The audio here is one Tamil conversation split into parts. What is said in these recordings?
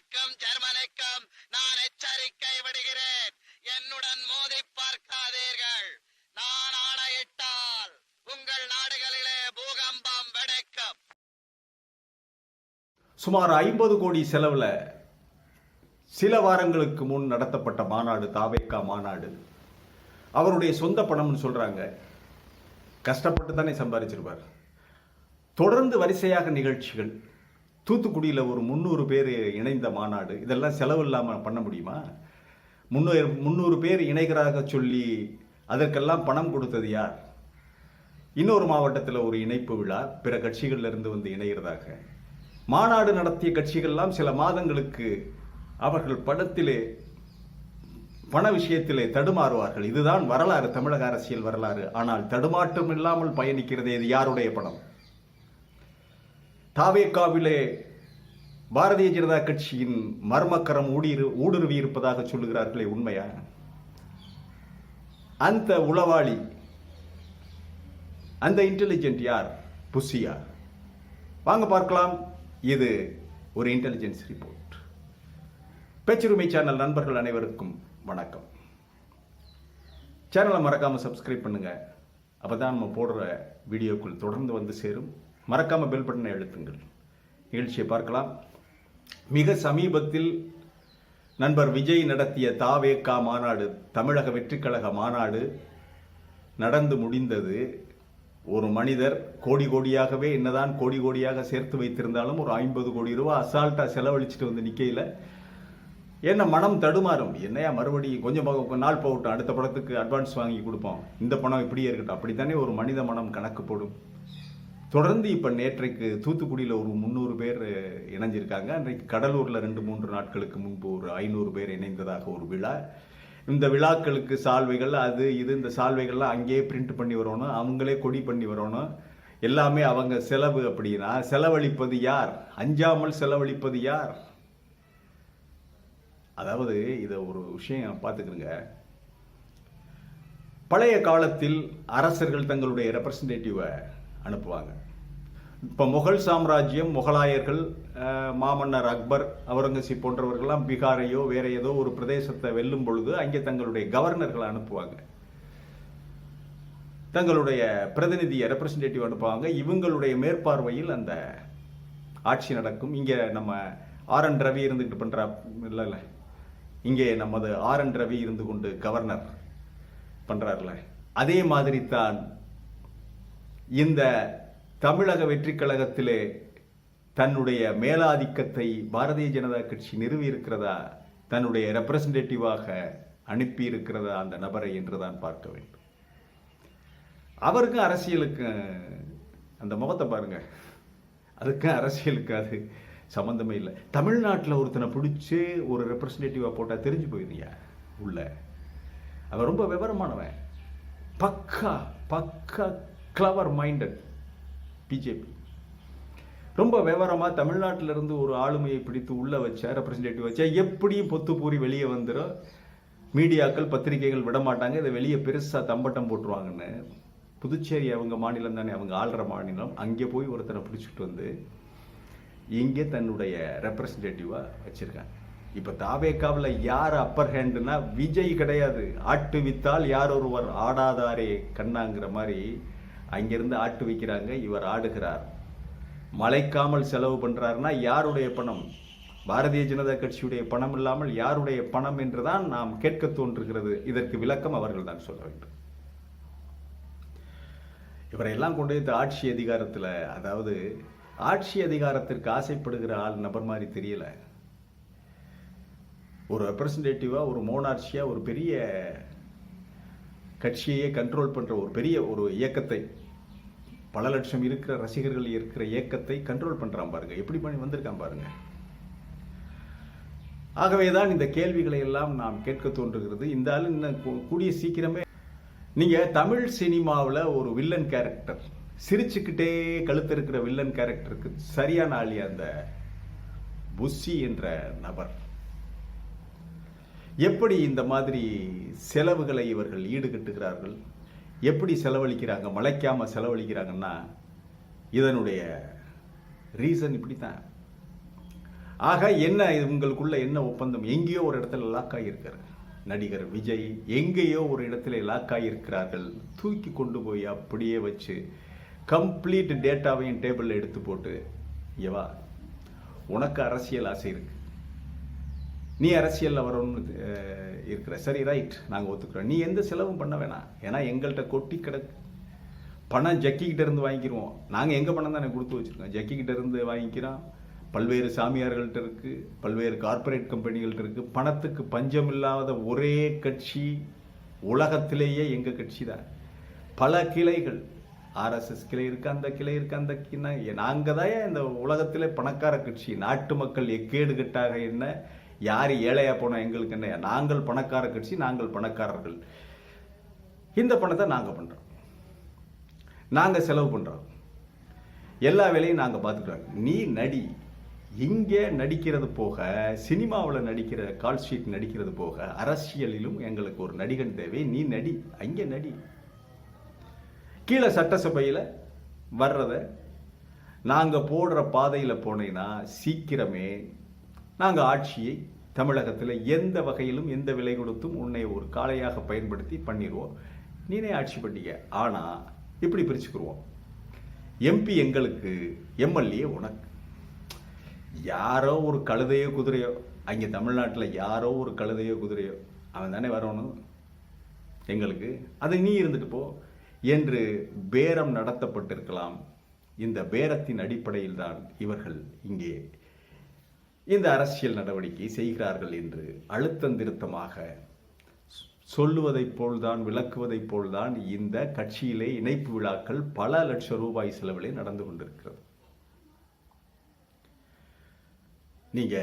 பிரிட்டனுக்கும் ஜெர்மனிக்கும் நான் எச்சரிக்கை விடுகிறேன். என்னுடன் மோதி பார்க்காதீர்கள். நான் ஆணையிட்டால் உங்கள் நாடுகளிலே பூகம்பம் வெடிக்கும். சுமார் 50 கோடி செலவுல சில வாரங்களுக்கு முன் நடத்தப்பட்ட மாநாடு, தாவேகா மாநாடு, அவருடைய சொந்த பணம்னு சொல்றாங்க. கஷ்டப்பட்டு தானே சம்பாதிச்சிருப்பார். தொடர்ந்து வரிசையாக நிகழ்ச்சிகள், தூத்துக்குடியில் ஒரு 300 பேர் இணைந்த மாநாடு, இதெல்லாம் செலவு இல்லாமல் பண்ண முடியுமா? 300 பேர் இணைகராக சொல்லி அதற்கெல்லாம் பணம் கொடுத்தது யார்? இன்னொரு மாவட்டத்தில் ஒரு இணைப்பு விழா, பிற கட்சிகள்ல இருந்து வந்து இணைகிறதாக மாநாடு நடத்திய கட்சிகள்லாம் சில மாதங்களுக்கு அவர்கள் படத்திலே பண விஷயத்திலே தடுமாறுவார்கள். இதுதான் வரலாறு, தமிழக அரசியல் வரலாறு. ஆனால் தடுமாற்றம் இல்லாமல் பயணிக்கிறது இது யாருடைய பணம்? தாவேகாவிலே பாரதிய ஜனதா கட்சியின் மர்மக்கரம் ஊடுருவி இருப்பதாக சொல்லுகிறார்களே, உண்மையா? அந்த உளவாளி, அந்த இன்டெலிஜென்ட் யார்? புஷியா? வாங்க பார்க்கலாம். இது ஒரு இன்டெலிஜென்ஸ் ரிப்போர்ட். பேச்சுரிமை சேனல் நண்பர்கள் அனைவருக்கும் வணக்கம். சேனலை மறக்காம சப்ஸ்கிரைப் பண்ணுங்க. அப்பதான் நம்ம போடுற வீடியோக்குள் தொடர்ந்து வந்து சேரும். மறக்காம பெல் பட்டனை அழுத்துங்கள். நிகழ்ச்சியை பார்க்கலாம். மிக சமீபத்தில் நண்பர் விஜய் நடத்திய தாவேகா மாநாடு, தமிழக வெற்றிக் கழக மாநாடு நடந்து முடிந்தது. ஒரு மனிதர் கோடி கோடியாகவே, என்னதான் கோடி கோடியாக சேர்த்து வைத்திருந்தாலும், ஒரு 50 கோடி ரூபாய் அசால்ட்டா செலவழிச்சுட்டு வந்து நிக்கையில என்ன மனம் தடுமாறும். என்னையா மறுபடியும் கொஞ்சம் நாள் போகட்டும், அடுத்த படத்துக்கு அட்வான்ஸ் வாங்கி கொடுப்போம், இந்த பணம் இப்படியே இருக்கட்டும், அப்படித்தானே ஒரு மனித மனம் கணக்கு போடும். தொடர்ந்து இப்ப நேற்றைக்கு தூத்துக்குடியில் ஒரு 300 பேர் இணைஞ்சிருக்காங்க. அன்றைக்கு கடலூர்ல 2-3 நாட்களுக்கு முன்பு ஒரு 500 பேர் இணைந்ததாக ஒரு விழா. இந்த விழாக்களுக்கு சால்வைகள், அது இது, இந்த சால்வைகள்லாம் அங்கேயே பிரிண்ட் பண்ணி வரணும், அவங்களே கொடி பண்ணி வரணும், எல்லாமே அவங்க செலவு. அப்படின்னா செலவழிப்பது யார்? அஞ்சாமல் செலவழிப்பது யார்? அதாவது இதை ஒரு விஷயம் பார்த்துக்கிறங்க. பழைய காலத்தில் அரசர்கள் தங்களுடைய ரெப்ரசன்டேட்டிவை அனுப்புவாங்க. இப்போ முகல் சாம்ராஜ்யம், முகலாயர்கள், மாமன்னர் அக்பர், அவுரங்கசீப் போன்றவர்கள்லாம் பீகாரையோ வேற ஏதோ ஒரு பிரதேசத்தை வெல்லும் பொழுது அங்கே தங்களுடைய கவர்னர்களை அனுப்புவாங்க, தங்களுடைய பிரதிநிதியை ரெப்ரசன்டேட்டிவ் அனுப்புவாங்க. இவங்களுடைய மேற்பார்வையில் அந்த ஆட்சி நடக்கும். இங்கே நம்ம ஆர்.என். ரவி இருந்துகிட்டு பண்ற இல்லை, இங்கே நமது ஆர்.என். ரவி இருந்து கொண்டு கவர்னர் பண்றாருல, அதே மாதிரி தான் இந்த தமிழக வெற்றிக் கழகத்திலே தன்னுடைய மேலாதிக்கத்தை பாரதிய ஜனதா கட்சி நிறுவி இருக்கிறதா, தன்னுடைய ரெப்ரசன்டேட்டிவாக அனுப்பி இருக்கிறதா அந்த நபரை என்றுதான் பார்க்க வேண்டும். அவருக்கு அரசியலுக்கு அந்த முகத்தை பாருங்க, அதுக்கு அரசியலுக்கு அது சம்பந்தமே இல்லை. தமிழ்நாட்டில் ஒருத்தனை பிடிச்சி ஒரு ரெப்ரசன்டேட்டிவா போட்டா தெரிஞ்சு போயிருந்தீங்க உள்ள. அவன் ரொம்ப விவரமானவன், பக்கா பக்கா கிளவர் மைண்டட். பிஜேபி ரொம்ப விவரமா தமிழ்நாட்டில இருந்து ஒரு ஆளுமையை பிடித்து உள்ள வச்சா, ரெப்ரசன்டேட்டிவ் வச்சா எப்படியும் பொத்து பூரி வெளியே வந்துடும். மீடியாக்கள், பத்திரிகைகள் விட மாட்டாங்க, இதை வெளியே பெருசா தம்பட்டம் போட்டுருவாங்கன்னு. புதுச்சேரி அவங்க மாநிலம் தானே, அவங்க ஆள்ற மாநிலம். அங்கே போய் ஒருத்தரை பிடிச்சிட்டு வந்து இங்கே தன்னுடைய ரெப்ரசன்டேட்டிவா வச்சிருக்காங்க. இப்ப தாவேகாவில் யார் அப்பர் ஹேண்டுனா விஜய் கிடையாது. ஆட்டு வித்தால் யார் ஒருவர் ஆடாதாரே கண்ணாங்கிற மாதிரி அங்கிருந்து ஆட்டு வைக்கிறாங்க. இவர் ஆடுகிறார். மலைக்காமல் செலவு பண்றாருன்னா யாருடைய பணம்? பாரதிய ஜனதா கட்சியுடைய பணம் இல்லாமல் யாருடைய பணம் என்றுதான் நாம் கேட்க தோன்றுகிறது. இதற்கு விளக்கம் அவர்கள் தான் சொல்ல வேண்டும். இவரையெல்லாம் கொண்டு வந்து ஆட்சி அதிகாரத்தில், அதாவது ஆட்சி அதிகாரத்திற்கு ஆசைப்படுகிற ஆள் நபர் மாதிரி தெரியல. ஒரு ரெப்ரசன்டேட்டிவா, ஒரு மோனார்ச்சியா, ஒரு பெரிய கட்சியை கண்ட்ரோல் பண்ற ஒரு பெரிய ஒரு இயக்கத்தை, பல லட்சம் இருக்கிற ரசிகர்கள் இருக்கிற இயக்கத்தை கண்ட்ரோல் பண்றான் பாருங்க, எப்படி பண்ணி வந்திருக்கான் பாருங்க. ஆகவேதான் இந்த கேள்விகளை எல்லாம் நாம் கேட்க தோன்றுகிறது. இந்த ஆள் இன்னும் கூடிய சீக்கிரமே, நீங்க தமிழ் சினிமாவில் ஒரு வில்லன் கேரக்டர், சிரிச்சுக்கிட்டே கழுத்து இருக்கிற வில்லன் கேரக்டருக்கு சரியான ஆளி அந்த புஷி என்ற நபர். எப்படி இந்த மாதிரி செலவுகளை இவர்கள் ஈடுகட்டுகிறார்கள், எப்படி செலவழிக்கிறாங்க, மலைக்காம செலவழிக்கிறாங்கன்னா இதனுடைய ரீசன் இப்படித்தான். ஆக என்ன உங்களுக்குள்ள என்ன ஒப்பந்தம்? எங்கேயோ ஒரு இடத்துல லாக் ஆகியிருக்காரு நடிகர் விஜய், எங்கேயோ ஒரு இடத்துல லாக் ஆகியிருக்கிறார்கள். தூக்கி கொண்டு போய் அப்படியே வச்சு கம்ப்ளீட் டேட்டாவையும் டேபிளில் எடுத்து போட்டு, எவா உனக்கு அரசியல் ஆசை இருக்கு, நீ அரசியலில் வரணும்னு இருக்கிற, சரி ரைட், நாங்கள் ஒத்துக்கிறோம், நீ எந்த செலவும் பண்ண வேணாம், ஏன்னா எங்கள்கிட்ட கொட்டி கிடக்கு பணம், ஜக்கிக்கிட்ட இருந்து வாங்கிக்கிறோம். நாங்கள் எங்கள் பணம் தானே கொடுத்து வச்சுருக்கோம், ஜக்கிக்கிட்ட இருந்து வாங்கிக்கிறோம். பல்வேறு சாமியார்கள்ட்ட இருக்கு, பல்வேறு கார்ப்பரேட் கம்பெனிகள்ட்ட இருக்கு. பணத்துக்கு பஞ்சம் இல்லாத ஒரே கட்சி உலகத்திலேயே எங்கள் கட்சி தான். பல கிளைகள், ஆர்எஸ்எஸ் கிளை இருக்கு, அந்த கிளை இருக்கு, அந்த நாங்கள் தான் இந்த உலகத்திலே பணக்கார கட்சி. நாட்டு மக்கள் எக்கேடு கட்டாக என்ன, யார் ஏழையா போனால் எங்களுக்கு என்ன, நாங்கள் பணக்கார கட்சி, நாங்கள் பணக்காரர்கள். இந்த பணத்தை நாங்கள் பண்ணுறோம், நாங்கள் செலவு பண்ணுறோம், எல்லா வேலையும் நாங்கள் பார்த்துக்கிறோம். நீ நடி, இங்கே நடிக்கிறது போக, சினிமாவில் நடிக்கிற கால் ஷீட் நடிக்கிறது போக, அரசியலிலும் எங்களுக்கு ஒரு நடிகன் தேவை, நீ நடி, அங்கே நடி. கீழே சட்டசபையில் வர்றத நாங்கள் போடுற பாதையில் போனீங்கன்னா சீக்கிரமே நாங்கள் ஆட்சியை தமிழகத்தில் எந்த வகையிலும் எந்த விலை கொடுத்தும் உன்னை ஒரு காளையாக பயன்படுத்தி பண்ணிடுவோம், நீனே ஆட்சி பண்ணிக்க. ஆனால் இப்படி பிரிச்சுக்கிடுவோம், எம்பி எங்களுக்கு, எம்எல்ஏ உனக்கு. யாரோ ஒரு கழுதையோ குதிரையோ, அங்கே தமிழ்நாட்டில் யாரோ ஒரு கழுதையோ குதிரையோ, அவன் தானே வரணும் எங்களுக்கு, அதை நீ இருந்துட்டு போ என்று பேரம் நடத்தப்பட்டிருக்கலாம். இந்த பேரத்தின் அடிப்படையில் தான் இவர்கள் இங்கே இந்த அரசியல் நடவடிக்கை செய்கிறார்கள் என்று அழுத்தந்திருத்தமாக சொல்லுவதைப் போல்தான், விளக்குவதைப் போல்தான் இந்த கட்சியிலே இணைப்பு விழாக்கள் பல லட்சம் ரூபாய் செலவிலே நடந்து கொண்டிருக்கிறது. நீங்க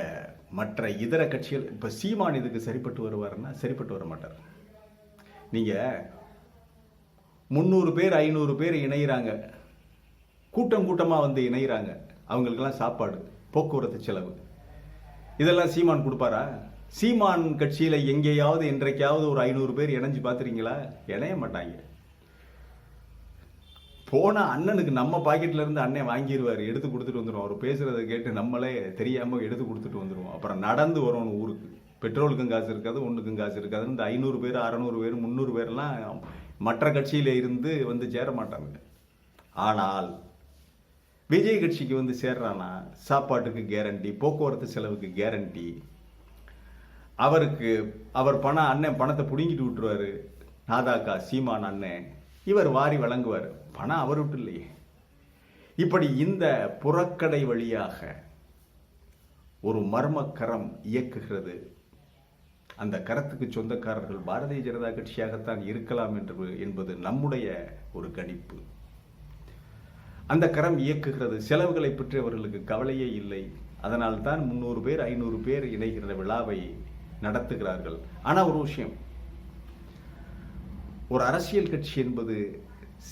மற்ற இதர கட்சிகள், இப்ப சீமான் இதுக்கு சரிப்பட்டு வருவாருன்னா சரிப்பட்டு வர மாட்டார். நீங்க 300 பேர் 500 பேர் இணைகிறாங்க, கூட்டம் கூட்டமா வந்து இணைகிறாங்க, அவங்களுக்கெல்லாம் சாப்பாடு, போக்குவரத்து செலவு, இதெல்லாம் சீமான் கொடுப்பாரா? சீமான் கட்சியில எங்கேயாவது என்றைக்காவது ஒரு 500 பேர் இணைஞ்சு பார்த்துறீங்களா? இணைய மாட்டாங்க. போன அண்ணனுக்கு நம்ம பாக்கெட்ல இருந்து அண்ணன் வாங்கிடுவார், எடுத்து கொடுத்துட்டு வந்துடுவோம். அவர் பேசுறதை கேட்டு நம்மளே தெரியாம எடுத்து கொடுத்துட்டு வந்துடுவோம். அப்புறம் நடந்து வரணும் ஊருக்கு, பெட்ரோலுக்கும் காசு இருக்காது, ஒன்றுக்கும் காசு இருக்காது. இந்த 500 பேர் 600 பேர் 300 பேர்லாம் மற்ற கட்சியில இருந்து வந்து சேர மாட்டாங்க. ஆனால் விஜய் கட்சிக்கு வந்து சேர்றானா சாப்பாட்டுக்கு கேரண்டி, போக்குவரத்து செலவுக்கு கேரண்டி, அவருக்கு அவர் பணம், அண்ணன் பணத்தை பிடுங்கிட்டு விட்டுருவாரு, நாதாக்கா சீமான் அண்ணன், இவர் வாரி வழங்குவார், பணம் அவர் விட்டு இல்லையே. இப்படி இந்த புறக்கடை வழியாக ஒரு மர்மக்கரம் இயக்குகிறது. அந்த கரத்துக்கு சொந்தக்காரர்கள் பாரதிய ஜனதா கட்சியாகத்தான் இருக்கலாம் என்பது நம்முடைய ஒரு கணிப்பு. அந்த கரம் இயக்குகிறது. செலவுகளை பற்றி அவர்களுக்கு கவலையே இல்லை. அதனால் தான் 300 பேர் 500 பேர் இணைகிற விழாவை நடத்துகிறார்கள். ஆனால் ஒரு விஷயம், ஒரு அரசியல் கட்சி என்பது,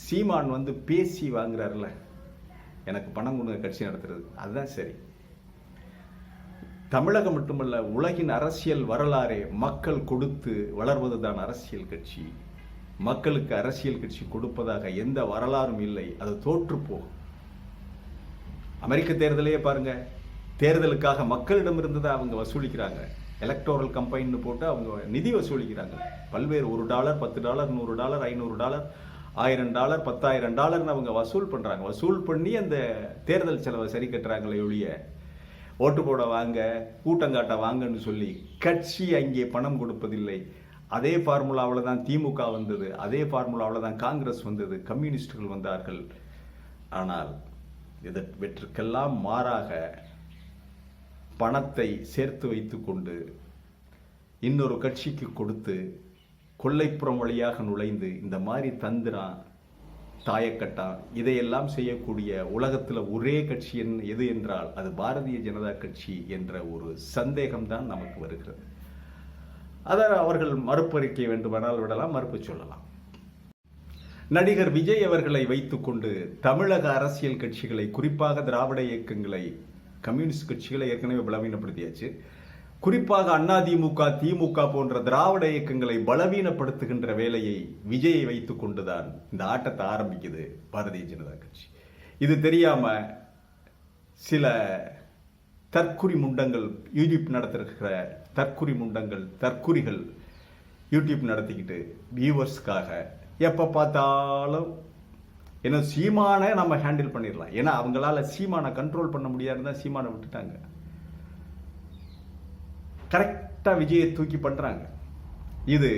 சீமான் வந்து பேசி வாங்குறாருல, எனக்கு பணம் கொடுங்க கட்சி நடத்துறது, அதுதான் சரி. தமிழகம் மட்டுமல்ல, உலகின் அரசியல் வரலாறே மக்கள் கொடுத்து வளர்வதுதான் அரசியல் கட்சி. மக்களுக்கு அரசியல் கட்சி கொடுப்பதாக எந்த வரலாறும் இல்லை, அது தோற்று போகும். அமெரிக்க தேர்தலையே பாருங்க, தேர்தலுக்காக மக்களிடமிருந்து தான் அவங்க வசூலிக்கிறாங்க. எலக்டோரல் கம்பெனின்னு போட்டு அவங்க நிதி வசூலிக்கிறாங்க. பல்வேறு $1, $10, $100, $500, $1000, $10,000 அவங்க வசூல் பண்றாங்க. வசூல் பண்ணி அந்த தேர்தல் செலவை சரி கட்டுறாங்களே ஒழிய, ஓட்டு போட வாங்க, கூட்டங்காட்ட வாங்கன்னு சொல்லி கட்சி அங்கே பணம் கொடுப்பதில்லை. அதே ஃபார்முலாவில் தான் திமுக வந்தது, அதே ஃபார்முலாவில் தான் காங்கிரஸ் வந்தது, கம்யூனிஸ்டுகள் வந்தார்கள். ஆனால் இதற்கெல்லாம் மாறாக பணத்தை சேர்த்து வைத்து கொண்டு இன்னொரு கட்சிக்கு கொடுத்து கொள்ளைப்புறம் வழியாக நுழைந்து இந்த மாதிரி தந்திரான், தாயக்கட்டான், இதையெல்லாம் செய்யக்கூடிய உலகத்தில் ஒரே கட்சி எது என்றால் அது பாரதிய ஜனதா கட்சி என்ற ஒரு சந்தேகம்தான் நமக்கு வருகிறது. அதை அவர்கள் மறுப்பறிக்கை வேண்டுமானால் விடலாம், மறுப்பு சொல்லலாம். நடிகர் விஜய் அவர்களை வைத்துக்கொண்டு தமிழக அரசியல் கட்சிகளை, குறிப்பாக திராவிட இயக்கங்களை, கம்யூனிஸ்ட் கட்சிகளை ஏற்கனவே பலவீனப்படுத்தியாச்சு. குறிப்பாக அதிமுக, திமுக போன்ற திராவிட இயக்கங்களை பலவீனப்படுத்துகின்ற வேலையை விஜயை வைத்துக் கொண்டுதான் இந்த ஆட்டத்தை ஆரம்பிக்குது பாரதிய ஜனதா கட்சி. இது தெரியாம சில தற்குறி முண்டங்கள் யூடியூப் நடத்திருக்கிற தற்குறி முண்டங்கள் தற்குறிகள் யூடியூப் நடத்திக்கிட்டு வியூவர்ஸ்க்காக எப்போ பார்த்தாலும் ஏன்னா சீமானை நம்ம ஹேண்டில் பண்ணிடலாம். ஏன்னா அவங்களால சீமானை கண்ட்ரோல் பண்ண முடியாதுதான் சீமானை விட்டுட்டாங்க. கரெக்டாக விஜயை தூக்கி பண்ணுறாங்க. இது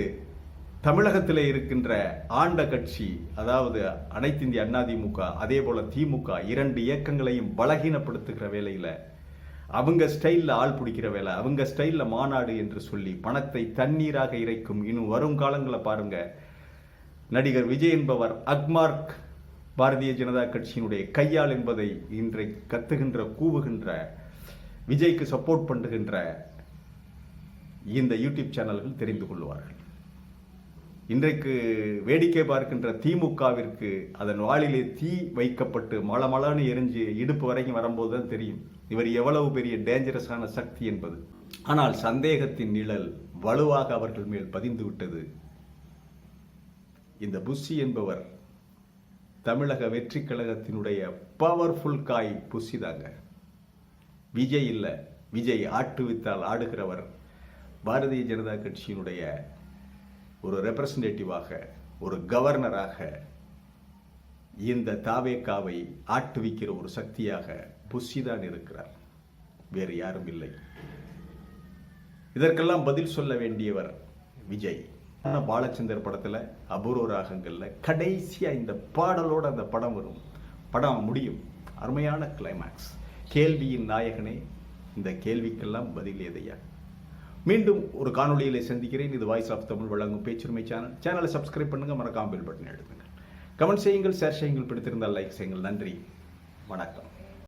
தமிழகத்தில் இருக்கின்ற ஆண்ட கட்சி, அதாவது அனைத்து இந்திய அண்ணா திமுக, அதே போல திமுக, இரண்டு இயக்கங்களையும் பலகீனப்படுத்துகிற வேலையில் அவங்க ஸ்டைலில் ஆள் பிடிக்கிற வேலை, அவங்க ஸ்டைலில் மாநாடு என்று சொல்லி பணத்தை தண்ணீராக இறைக்கும். இன்னும் வரும் காலங்களில் பாருங்க, நடிகர் விஜய் என்பவர் அக்மார்க் பாரதிய ஜனதா கட்சியினுடைய கையாள் என்பதை இன்றைக்கு கத்துகின்ற கூவுகின்ற விஜய்க்கு சப்போர்ட் பண்ணுகின்ற இந்த யூடியூப் சேனல்கள் தெரிந்து கொள்வார்கள். இன்றைக்கு வேடிக்கை பார்க்கின்ற திமுகவிற்கு அதன் வாளிலே தீ வைக்கப்பட்டு மளமளன்னு எரிஞ்சு இடுப்பு வரைக்கும் வரும்போது தான் தெரியும் இவர் எவ்வளவு பெரிய டேஞ்சரஸான சக்தி என்பது. ஆனால் சந்தேகத்தின் நிழல் வலுவாக அவர்கள் மேல் பதிந்து விட்டது. இந்த புஷி என்பவர் தமிழக வெற்றி கழகத்தினுடைய பவர்ஃபுல் காய் புஷி தாங்க. விஜய் இல்லை, விஜய் ஆட்டுவித்தால் ஆடுகிறவர். பாரதிய ஜனதா கட்சியினுடைய ஒரு ரெப்ரசன்டேட்டிவாக, ஒரு கவர்னராக இந்த தாவேக்காவை ஆட்டுவிக்கிற ஒரு சக்தியாக புஷி தான் இருக்கிறார், வேறு யாரும் இல்லை. இதற்கெல்லாம் பதில் சொல்ல வேண்டியவர் விஜய். பாலச்சந்தர் படத்துல அபூர்வ ராகங்கள்ல கடைசியா இந்த பாடலோட அந்த படம் வரும். படம் முடியும். அருமையான கிளைமேக்ஸ். கேள்வியின் நாயகனே, இந்த கேள்விக்கெல்லாம் பதில் எதையா? மீண்டும் ஒரு காணொளியிலே சந்திக்கிறேன். இது வாய்ஸ் ஆஃப் தமிழ் வழங்கும் பேச்சுரிமை சேனலை சப்ஸ்கிரைப் பண்ணுங்க, மறக்காம பெல் பட்டன் எழுதுங்க, கமெண்ட் செய்யுங்கள், ஷேர் செய்யுங்கள், பிடித்திருந்தால் லைக் செய்யுங்கள். நன்றி, வணக்கம்.